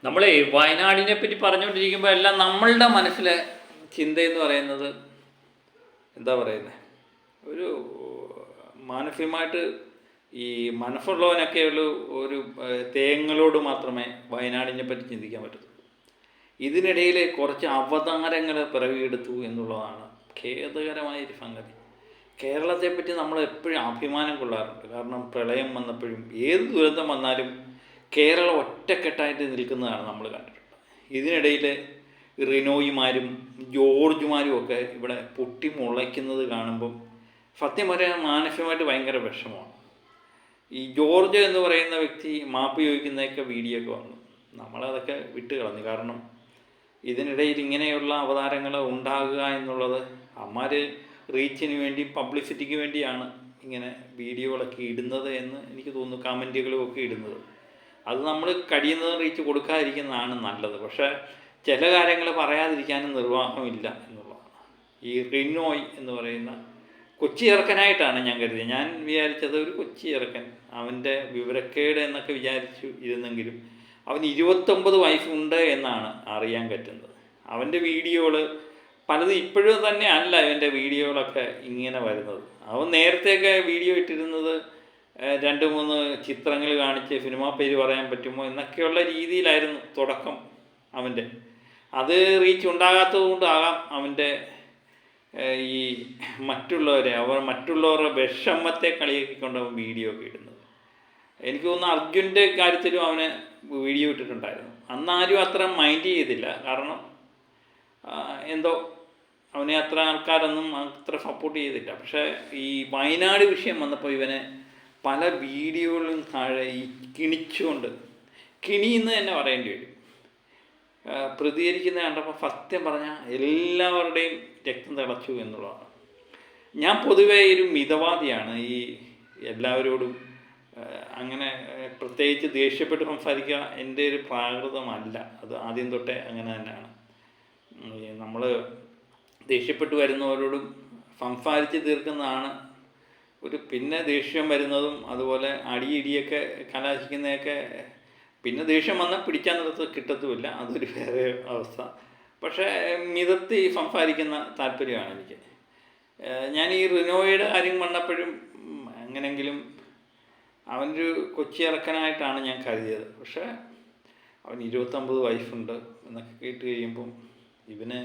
നമ്മളെ വയനാടിനെ പറ്റി പറഞ്ഞുകൊണ്ടിരിക്കുമ്പോൾ എല്ലാം നമ്മളുടെ മനസ്സിലെ ചിന്തയെന്ന് പറയുന്നത് എന്താ പറയുന്നത്, ഒരു മാനസികമായിട്ട് ഈ മനസ്സുള്ളവനൊക്കെയുള്ള ഒരു തേങ്ങളോട് മാത്രമേ വയനാടിനെ പറ്റി ചിന്തിക്കാൻ പറ്റത്തുള്ളൂ. ഇതിനിടയിൽ കുറച്ച് അവതാരങ്ങൾ പിറവിയെടുത്തു എന്നുള്ളതാണ് ഖേദകരമായൊരു സംഗതി. കേരളത്തെപ്പറ്റി നമ്മൾ എപ്പോഴും അഭിമാനം കൊള്ളാറുണ്ട്. കാരണം പ്രളയം വന്നപ്പോഴും ഏത് ദുരന്തം വന്നാലും കേരളം ഒറ്റക്കെട്ടായിട്ട് നിൽക്കുന്നതാണ് നമ്മൾ കണ്ടിട്ടുള്ളത്. ഇതിനിടയിൽ റിനോയിമാരും ജോർജുമാരും ഒക്കെ ഇവിടെ പൊട്ടി മുളയ്ക്കുന്നത് കാണുമ്പം സത്യം പറയാൻ മാനസികമായിട്ട് ഭയങ്കര വിഷമമാണ്. ഈ ജോർജ് എന്ന് പറയുന്ന വ്യക്തി മാപ്പ് ചോദിക്കുന്നതൊക്കെ വീഡിയോ ഒക്കെ വന്നു, നമ്മളതൊക്കെ വിട്ട് കളഞ്ഞു. കാരണം ഇതിനിടയിൽ ഇങ്ങനെയുള്ള അവതാരങ്ങൾ ഉണ്ടാകുക എന്നുള്ളത് അമ്മാർ റീച്ചിന് വേണ്ടി പബ്ലിസിറ്റിക്ക് വേണ്ടിയാണ് ഇങ്ങനെ വീഡിയോകളൊക്കെ ഇടുന്നത് എന്ന് എനിക്ക് തോന്നുന്നു. കമൻറ്റുകളും ഒക്കെ ഇടുന്നത് അത് നമ്മൾ കഴിയുന്നതും റീച്ച് കൊടുക്കാതിരിക്കുന്നതാണ് നല്ലത്. പക്ഷേ ചില കാര്യങ്ങൾ പറയാതിരിക്കാനും നിർവാഹമില്ല എന്നുള്ളതാണ്. ഈ റിനോയ് എന്ന് പറയുന്ന കൊച്ചി ഇറക്കനായിട്ടാണ് ഞാൻ കരുതിയത്. ഞാൻ വിചാരിച്ചത് ഒരു കൊച്ചി ഇറക്കൻ, അവൻ്റെ വിവരക്കേട് എന്നൊക്കെ വിചാരിച്ചു ഇരുന്നെങ്കിലും അവന് 29 വയസ്സുണ്ട് എന്നാണ് അറിയാൻ പറ്റുന്നത്. അവൻ്റെ വീഡിയോകൾ പലതും ഇപ്പോഴും തന്നെ അല്ല ഇവൻ്റെ വീഡിയോകളൊക്കെ ഇങ്ങനെ വരുന്നത്. അവൻ നേരത്തെയൊക്കെ വീഡിയോ ഇട്ടിരുന്നത് 2-3 ചിത്രങ്ങൾ കാണിച്ച് സിനിമാ പേര് പറയാൻ പറ്റുമോ എന്നൊക്കെയുള്ള രീതിയിലായിരുന്നു തുടക്കം അവൻ്റെ. അത് റീച്ച് ഉണ്ടാകാത്തത് കൊണ്ടാകാം അവൻ്റെ ഈ മറ്റുള്ളവരുടെ വിഷമത്തെ കളിയാക്കിക്കൊണ്ട് അവൻ വീഡിയോ ഒക്കെ ഇടുന്നത്. എനിക്ക് തോന്നുന്നു അർജുൻ്റെ കാര്യത്തിലും അവന് വീഡിയോ ഇട്ടിട്ടുണ്ടായിരുന്നു. അന്നാരും അത്ര മൈൻഡ് ചെയ്തില്ല. കാരണം എന്തോ അവനെ അത്ര ആൾക്കാരൊന്നും അത്ര സപ്പോർട്ട് ചെയ്തില്ല. പക്ഷേ ഈ വയനാട് വിഷയം വന്നപ്പോൾ ഇവനെ പല വീഡിയോകളിലും താഴെ ഈ കിണിയെന്ന് തന്നെ പറയേണ്ടി വരും, പ്രതികരിക്കുന്ന കണ്ടപ്പോൾ സത്യം പറഞ്ഞാൽ എല്ലാവരുടെയും രക്തം തിളച്ചു എന്നുള്ളതാണ്. ഞാൻ പൊതുവേ ഒരു മിതവാദിയാണ്. ഈ എല്ലാവരോടും അങ്ങനെ പ്രത്യേകിച്ച് ദേഷ്യപ്പെട്ട് സംസാരിക്കുക എൻ്റെ ഒരു പ്രാകൃതമല്ല. അത് ആദ്യം തൊട്ടേ അങ്ങനെ തന്നെയാണ്. നമ്മൾ ദേഷ്യപ്പെട്ട് വരുന്നവരോടും സംസാരിച്ച് തീർക്കുന്നതാണ് ഒരു. പിന്നെ ദേഷ്യം വരുന്നതും അതുപോലെ അടിയിടിയൊക്കെ കലാശിക്കുന്നതൊക്കെ പിന്നെ ദേഷ്യം വന്നാൽ പിടിക്കാൻ കിട്ടത്തുമില്ല, അതൊരു വേറെ അവസ്ഥ. പക്ഷേ മിതത്തി സംസാരിക്കുന്ന താല്പര്യമാണ് എനിക്ക്. ഞാൻ ഈ റിനോയുടെ കാര്യം വന്നപ്പോഴും എങ്ങനെങ്കിലും അവനൊരു കൊച്ചി ഇറക്കനായിട്ടാണ് ഞാൻ കരുതിയത്. പക്ഷേ അവൻ 29 വയസ്സുണ്ട് എന്നൊക്കെ കേട്ട് കഴിയുമ്പം ഇവന്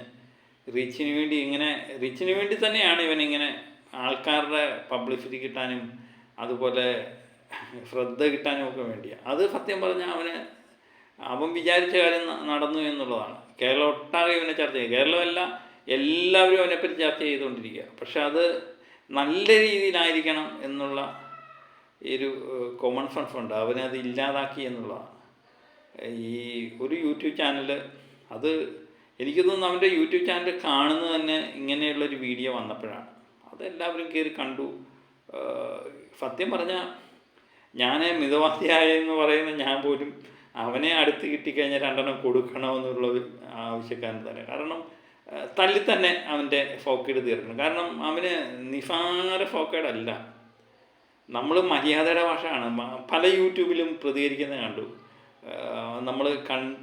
റീച്ചിന് വേണ്ടി തന്നെയാണ് ഇവനിങ്ങനെ ആൾക്കാരുടെ പബ്ലിസിറ്റി കിട്ടാനും അതുപോലെ ശ്രദ്ധ കിട്ടാനും ഒക്കെ വേണ്ടിയാണ്. അത് സത്യം പറഞ്ഞാൽ അവൻ വിചാരിച്ച കാര്യം നടന്നു എന്നുള്ളതാണ്. കേരളം ഒട്ടാകെ ഇവനെ ചർച്ച ചെയ്യും. കേരളമല്ല, എല്ലാവരും അവനെപ്പറ്റി ചർച്ച ചെയ്തുകൊണ്ടിരിക്കുക. പക്ഷെ അത് നല്ല രീതിയിലായിരിക്കണം എന്നുള്ള ഒരു കോമൺ സെൻസ് ഉണ്ട്. അവനത് ഇല്ലാതാക്കി എന്നുള്ളതാണ്. ഈ ഒരു യൂട്യൂബ് ചാനൽ, അത് എനിക്ക് തോന്നുന്നു അവൻ്റെ യൂട്യൂബ് ചാനൽ കാണുന്നത് തന്നെ ഇങ്ങനെയുള്ളൊരു വീഡിയോ വന്നപ്പോഴാണ്. അതെല്ലാവരും കയറി കണ്ടു. സത്യം പറഞ്ഞാൽ ഞാൻ മിതവാദിയായെന്ന് പറയുന്ന ഞാൻ പോലും അവനെ അടുത്ത് കിട്ടിക്കഴിഞ്ഞാൽ 2 കൊടുക്കണമെന്നുള്ള ആവശ്യക്കാരൻ തന്നെ. കാരണം തല്ലി തന്നെ അവൻ്റെ ഫോക്കേഡ് തീർക്കണം. കാരണം അവന് നിസാര ഫോക്കേഡല്ല. നമ്മൾ മര്യാദയുടെ ഭാഷയാണ് പല യൂട്യൂബിലും പ്രതികരിക്കുന്നത് കണ്ടു. നമ്മൾ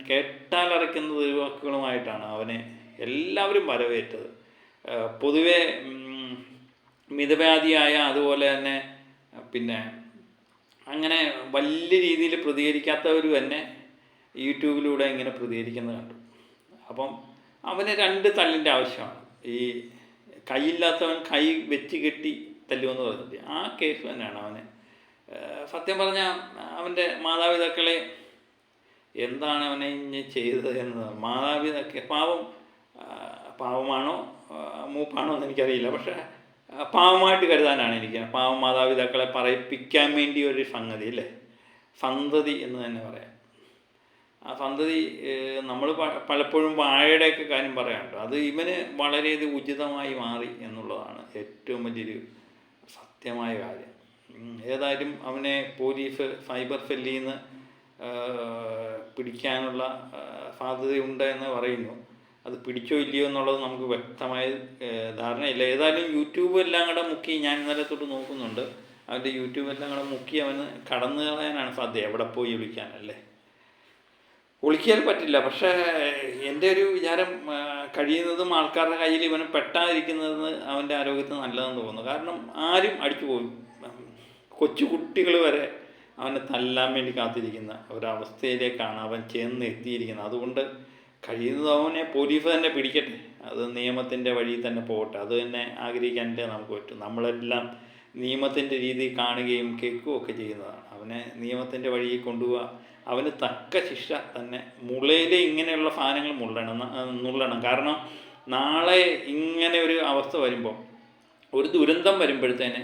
കേട്ടാലറയ്ക്കുന്ന വാക്കുകളുമായിട്ടാണ് അവനെ എല്ലാവരും വരവേറ്റത്. പൊതുവെ മിതവാദിയായ അതുപോലെ തന്നെ പിന്നെ അങ്ങനെ വലിയ രീതിയിൽ പ്രതികരിക്കാത്തവർ തന്നെ യൂട്യൂബിലൂടെ ഇങ്ങനെ പ്രതികരിക്കുന്നത് കണ്ടു. അപ്പം അവന് 2 തല്ലിൻ്റെ ആവശ്യമാണ്. ഈ കൈയില്ലാത്തവൻ കൈ വെച്ച് കെട്ടി തല്ലുമെന്ന് പറഞ്ഞിട്ട് ആ കേസ് തന്നെയാണ് അവന്. സത്യം പറഞ്ഞാൽ അവൻ്റെ മാതാപിതാക്കളെ എന്താണ് അവനെ ഇനി ചെയ്തത് എന്ന് മാതാപിതാക്കൾ പാവമാണോ മൂപ്പാണോ എന്ന് എനിക്കറിയില്ല. പക്ഷേ പാവമായിട്ട് കരുതാനാണ് എനിക്ക്. പാവം മാതാപിതാക്കളെ പറയിപ്പിക്കാൻ വേണ്ടി ഒരു സംഗതി അല്ലേ, സന്തതി എന്ന് തന്നെ പറയാം. ആ സന്തതി നമ്മൾ പലപ്പോഴും വാഴയുടെയൊക്കെ കാര്യം പറയാറുണ്ട്. അത് ഇവന് വളരെയധികം ഉചിതമായി മാറി എന്നുള്ളതാണ് ഏറ്റവും വലിയൊരു സത്യമായ കാര്യം. ഏതായാലും അവനെ പോലീസ് സൈബർ സെല്ലിൽ നിന്ന് പിടിക്കാനുള്ള സാധ്യതയുണ്ട് എന്ന് പറയുന്നു. അത് പിടിച്ചോ ഇല്ലയോ എന്നുള്ളത് നമുക്ക് വ്യക്തമായ ധാരണയില്ല. ഏതായാലും യൂട്യൂബ് എല്ലാം കൂടെ മുക്കി, ഞാൻ ഇന്നലെ തൊട്ട് നോക്കുന്നുണ്ട്, അവൻ്റെ യൂട്യൂബ് എല്ലാം കൂടെ മുക്കി അവന് കടന്നു കളയാനാണ് സാധ്യത. എവിടെ പോയി വിളിക്കാനല്ലേ. ഒളിക്കാൻ പറ്റില്ല. പക്ഷേ എൻ്റെ ഒരു വിചാരം കഴിയുന്നതും ആൾക്കാരുടെ കയ്യിൽ ഇവന് പെട്ടാതിരിക്കുന്നത് അവൻ്റെ ആരോഗ്യത്തിന് നല്ലതെന്ന് തോന്നുന്നു. കാരണം ആരും അടിച്ചു പോകും. കൊച്ചു കുട്ടികൾ വരെ അവനെ തല്ലാൻ വേണ്ടി കാത്തിരിക്കുന്ന ഒരവസ്ഥയിലേക്കാണ് അവൻ ചെന്ന് എത്തിയിരിക്കുന്നത്. അതുകൊണ്ട് കഴിയുന്നത് അവനെ പോലീസ് തന്നെ പിടിക്കട്ടെ, അത് നിയമത്തിൻ്റെ വഴി തന്നെ പോകട്ടെ, അത് തന്നെ ആഗ്രഹിക്കാനല്ലേ നമുക്ക് പറ്റും. നമ്മളെല്ലാം നിയമത്തിൻ്റെ രീതി കാണുകയും കേൾക്കുകയും ഒക്കെ ചെയ്യുന്നതാണ്. അവനെ നിയമത്തിൻ്റെ വഴിയിൽ കൊണ്ടുപോവുക, അവന് തക്ക ശിക്ഷ തന്നെ. മുളയിൽ ഇങ്ങനെയുള്ള സാധനങ്ങൾ നുള്ളണം. കാരണം നാളെ ഇങ്ങനെ ഒരു അവസ്ഥ വരുമ്പോൾ, ഒരു ദുരന്തം വരുമ്പോഴത്തേന്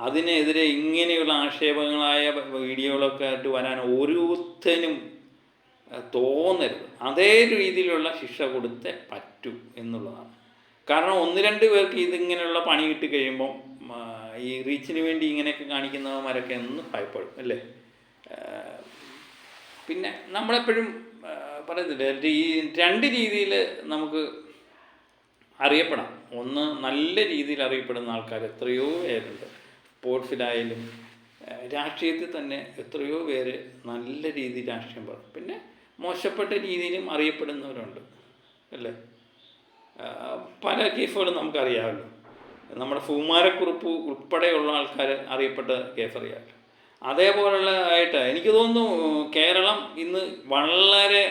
അതിനെതിരെ ഇങ്ങനെയുള്ള ആക്ഷേപങ്ങളായ വീഡിയോകളൊക്കെ ആയിട്ട് വരാൻ ഓരോരുത്തരും തോന്നരുത്. അതേ രീതിയിലുള്ള ശിക്ഷ കൊടുത്തേ പറ്റൂ എന്നുള്ളതാണ്. കാരണം 1-2 പേർക്ക് ഇതിങ്ങനെയുള്ള പണി കിട്ടി കഴിയുമ്പം ഈ റീച്ചിന് വേണ്ടി ഇങ്ങനെയൊക്കെ കാണിക്കുന്നവന്മാരൊക്കെ ഒന്ന് ഭയപ്പെടും അല്ലേ. പിന്നെ നമ്മളെപ്പോഴും പറയത്തില്ലേ, ഈ 2 രീതിയിൽ നമുക്ക് അറിയപ്പെടാം. ഒന്ന്, നല്ല രീതിയിൽ അറിയപ്പെടുന്ന ആൾക്കാർ എത്രയോ പേരുണ്ട്. സ്പോർട്സിലായാലും രാഷ്ട്രീയത്തിൽ തന്നെ എത്രയോ പേര് നല്ല രീതിയിൽ രാഷ്ട്രീയം പറയും. പിന്നെ മോശപ്പെട്ട രീതിയിലും അറിയപ്പെടുന്നവരുണ്ട് അല്ലേ. പല കേസുകളും നമുക്കറിയാമല്ലോ. നമ്മുടെ സുകുമാരക്കുറുപ്പ് ഉൾപ്പെടെയുള്ള ആൾക്കാർ അറിയപ്പെട്ട കേസ് അറിയാമല്ലോ. അതേപോലുള്ള ആയിട്ട് എനിക്ക് തോന്നുന്നു കേരളം ഇന്ന് വളരെ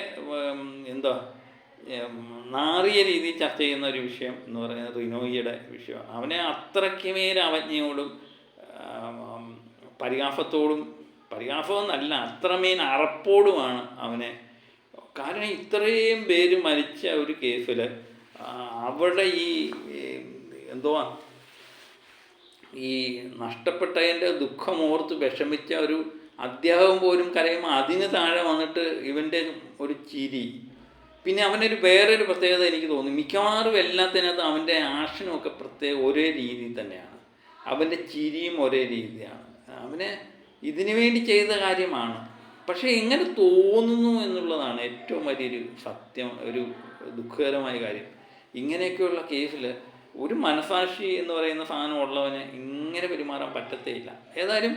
നാറിയ രീതിയിൽ ചർച്ച ചെയ്യുന്ന ഒരു വിഷയം എന്ന് പറയുന്നത് റിനോയിയുടെ വിഷയമാണ്. അവനെ അത്രയ്ക്ക് മേൽ അവജ്ഞയോടും പരിഹാസമെന്നല്ല, അത്രമേൽ അറപ്പോടുമാണ് അവനെ. കാരണം ഇത്രയും പേര് മരിച്ച ഒരു കേസിൽ അവിടെ ഈ നഷ്ടപ്പെട്ടതിൻ്റെ ദുഃഖമോർത്ത് വിഷമിച്ച ഒരു അധ്യാപകൻ പോലും കരയുമ്പോൾ അതിന് താഴെ വന്നിട്ട് ഇവൻ്റെ ഒരു ചിരി. പിന്നെ അവനൊരു വേറൊരു പ്രത്യേകത എനിക്ക് തോന്നി, മിക്കവാറും എല്ലാത്തിനകത്ത് അവൻ്റെ ആക്ഷനും ഒക്കെ ഒരേ രീതിയിൽ തന്നെയാണ്. അവൻ്റെ ചിരിയും ഒരേ രീതിയാണ്. അവന് ഇതിനു വേണ്ടി ചെയ്ത കാര്യമാണ്. പക്ഷേ എങ്ങനെ തോന്നുന്നു എന്നുള്ളതാണ് ഏറ്റവും വലിയൊരു സത്യം, ഒരു ദുഃഖകരമായ കാര്യം. ഇങ്ങനെയൊക്കെയുള്ള കേസിൽ ഒരു മനസാക്ഷി എന്ന് പറയുന്ന സാധനം ഉള്ളവന് ഇങ്ങനെ പെരുമാറാൻ പറ്റത്തേയില്ല. ഏതായാലും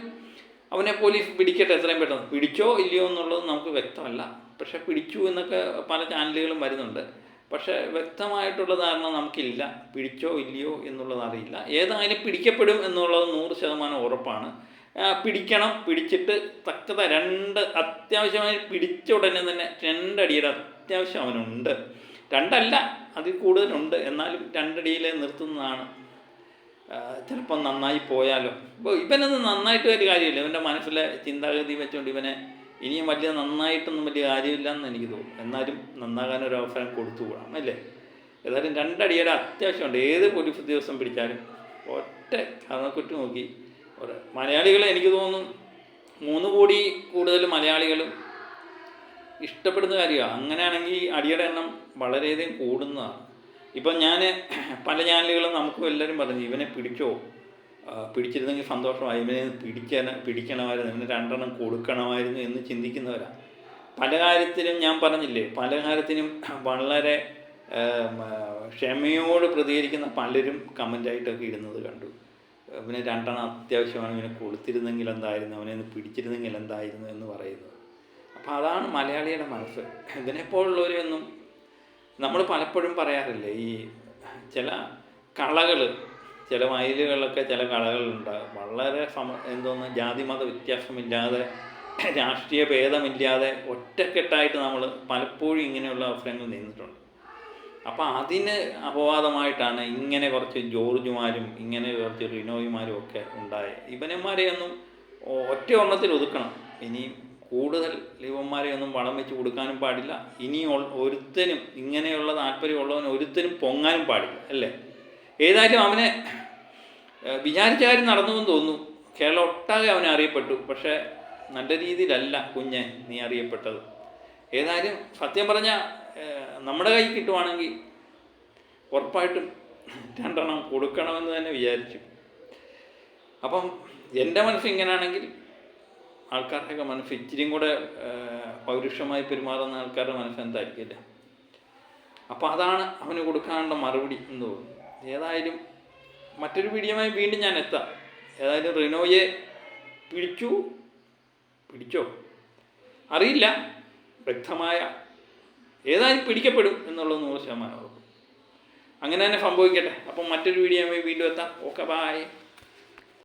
അവനെ പോലീസ് പിടിക്കട്ടെ എത്രയും പെട്ടെന്ന്. പിടിച്ചോ ഇല്ലയോ എന്നുള്ളത് നമുക്ക് വ്യക്തമല്ല. പക്ഷെ പിടിച്ചു എന്നൊക്കെ പല ചാനലുകളും വരുന്നുണ്ട്. പക്ഷേ വ്യക്തമായിട്ടുള്ള ധാരണ നമുക്കില്ല, പിടിച്ചോ ഇല്ലയോ എന്നുള്ളത് അറിയില്ല. ഏതായാലും പിടിക്കപ്പെടും എന്നുള്ളത് 100% ഉറപ്പാണ്. പിടിക്കണം. പിടിച്ചിട്ട് തക്കത 2 അത്യാവശ്യമായി പിടിച്ച ഉടനെ തന്നെ 2 അടിയുടെ അത്യാവശ്യം അവനുണ്ട്. 2 അല്ല, അതിൽ കൂടുതലുണ്ട്. എന്നാലും 2 അടിയിൽ നിർത്തുന്നതാണ്. ചിലപ്പം നന്നായി പോയാലോ. ഇപ്പോൾ ഇവനൊന്നും നന്നായിട്ട് ഒരു കാര്യമില്ല. ഇവൻ്റെ മനസ്സിലെ ചിന്താഗതി വെച്ചുകൊണ്ട് ഇവനെ ഇനിയും നന്നായിട്ടൊന്നും വലിയ കാര്യമില്ല എന്ന് എനിക്ക് തോന്നുന്നു. എന്നാലും നന്നാകാനൊരു അവസരം കൊടുത്തുകൂടാം അല്ലേ. ഏതായാലും 2 അടിയുടെ അത്യാവശ്യമുണ്ട്. ഏത് പോലീസ് ഉദ്യോഗസ്ഥൻ പിടിച്ചാലും ഒറ്റ കരണക്കുറ്റി നോക്കി മലയാളികൾ എനിക്ക് തോന്നുന്നു 3 കോടി കൂടുതൽ മലയാളികളും ഇഷ്ടപ്പെടുന്ന കാര്യമാണ്. അങ്ങനെയാണെങ്കിൽ അടിയുടെ എണ്ണം വളരെയധികം കൂടുന്നതാണ്. ഇപ്പം ഞാൻ പല ചാനലുകളും നമുക്കും എല്ലാവരും പറഞ്ഞു ഇവനെ പിടിച്ചിരുന്നെങ്കിൽ സന്തോഷമായി, ഇവനെ പിടിക്കണമായിരുന്നു, ഇവന് 2 എണ്ണം കൊടുക്കണമായിരുന്നു എന്ന് ചിന്തിക്കുന്നവരാണ്. പല കാര്യത്തിലും ഞാൻ പറഞ്ഞില്ലേ, പല കാര്യത്തിനും വളരെ ക്ഷമയോട് പ്രതികരിക്കുന്ന പലരും കമൻ്റായിട്ടൊക്കെ ഇടുന്നത് കണ്ടു. ഇവന് 2 എണ്ണം അത്യാവശ്യമാണ്, ഇവനെ കൊടുത്തിരുന്നെങ്കിൽ എന്തായിരുന്നു, അവനെ പിടിച്ചിരുന്നെങ്കിൽ എന്തായിരുന്നു എന്ന് പറയുന്നത്. അപ്പോൾ അതാണ് മലയാളിയുടെ മനസ്സ്. ഇതിനെപ്പോലുള്ളവരെയൊന്നും നമ്മൾ പലപ്പോഴും പറയാറില്ലേ, ഈ ചില കളകൾ, ചില മയിലുകളിലൊക്കെ ചില കളകളുണ്ട്. വളരെ ജാതിമത വ്യത്യാസമില്ലാതെ, രാഷ്ട്രീയ ഭേദമില്ലാതെ ഒറ്റക്കെട്ടായിട്ട് നമ്മൾ പലപ്പോഴും ഇങ്ങനെയുള്ള അവസരങ്ങൾ നിന്നിട്ടുണ്ട്. അപ്പോൾ അതിന് അപവാദമായിട്ടാണ് ഇങ്ങനെ കുറച്ച് ജോർജുമാരും ഇങ്ങനെ കുറച്ച് റിനോയിമാരും ഒക്കെ ഉണ്ടായത്. ഇവന്മാരെയൊന്നും ഒറ്റ ഒന്നത്തിൽ ഒതുക്കണം. ഇനി കൂടുതൽ ഇവന്മാരെയൊന്നും വളം വെച്ച് കൊടുക്കാനും പാടില്ല. ഇനി ഒരുത്തനും ഇങ്ങനെയുള്ള താല്പര്യമുള്ളവന് ഒരുത്തനും പൊങ്ങാനും പാടില്ല അല്ലേ. ഏതായാലും അവനെ വിചാരിച്ച കാര്യം നടന്നുവെന്ന് തോന്നുന്നു. കേരളം ഒട്ടാകെ അവനെ അറിയപ്പെട്ടു. പക്ഷേ നല്ല രീതിയിലല്ല കുഞ്ഞെ നീ അറിയപ്പെട്ടത്. ഏതായാലും സത്യം പറഞ്ഞാൽ നമ്മുടെ കൈ കിട്ടുവാണെങ്കിൽ ഉറപ്പായിട്ടും 2 എണ്ണം കൊടുക്കണമെന്ന് തന്നെ വിചാരിച്ചു. അപ്പം എൻ്റെ മനസ്സ് ഇങ്ങനെയാണെങ്കിൽ ആൾക്കാരുടെയൊക്കെ മനസ്സ് ഇച്ചിരിയും കൂടെ പൗരുഷമായി പെരുമാറുന്ന ആൾക്കാരുടെ മനസ്സ് എന്തായിരിക്കില്ല. അപ്പോൾ അതാണ് അവന് കൊടുക്കാനുള്ള മറുപടി എന്ന് തോന്നുന്നു. ഏതായാലും മറ്റൊരു വീഡിയോയുമായി വീണ്ടും ഞാൻ എത്താം. ഏതായാലും റിനോയെ പിടിച്ചോ അറിയില്ല, വ്യക്തമായ ഏതായാലും പിടിക്കപ്പെടും എന്നുള്ളത് 100% ഉറപ്പ്. അങ്ങനെ തന്നെ സംഭവിക്കട്ടെ. അപ്പം മറ്റൊരു വീഡിയോ വീണ്ടും എത്താം. Okay, bye.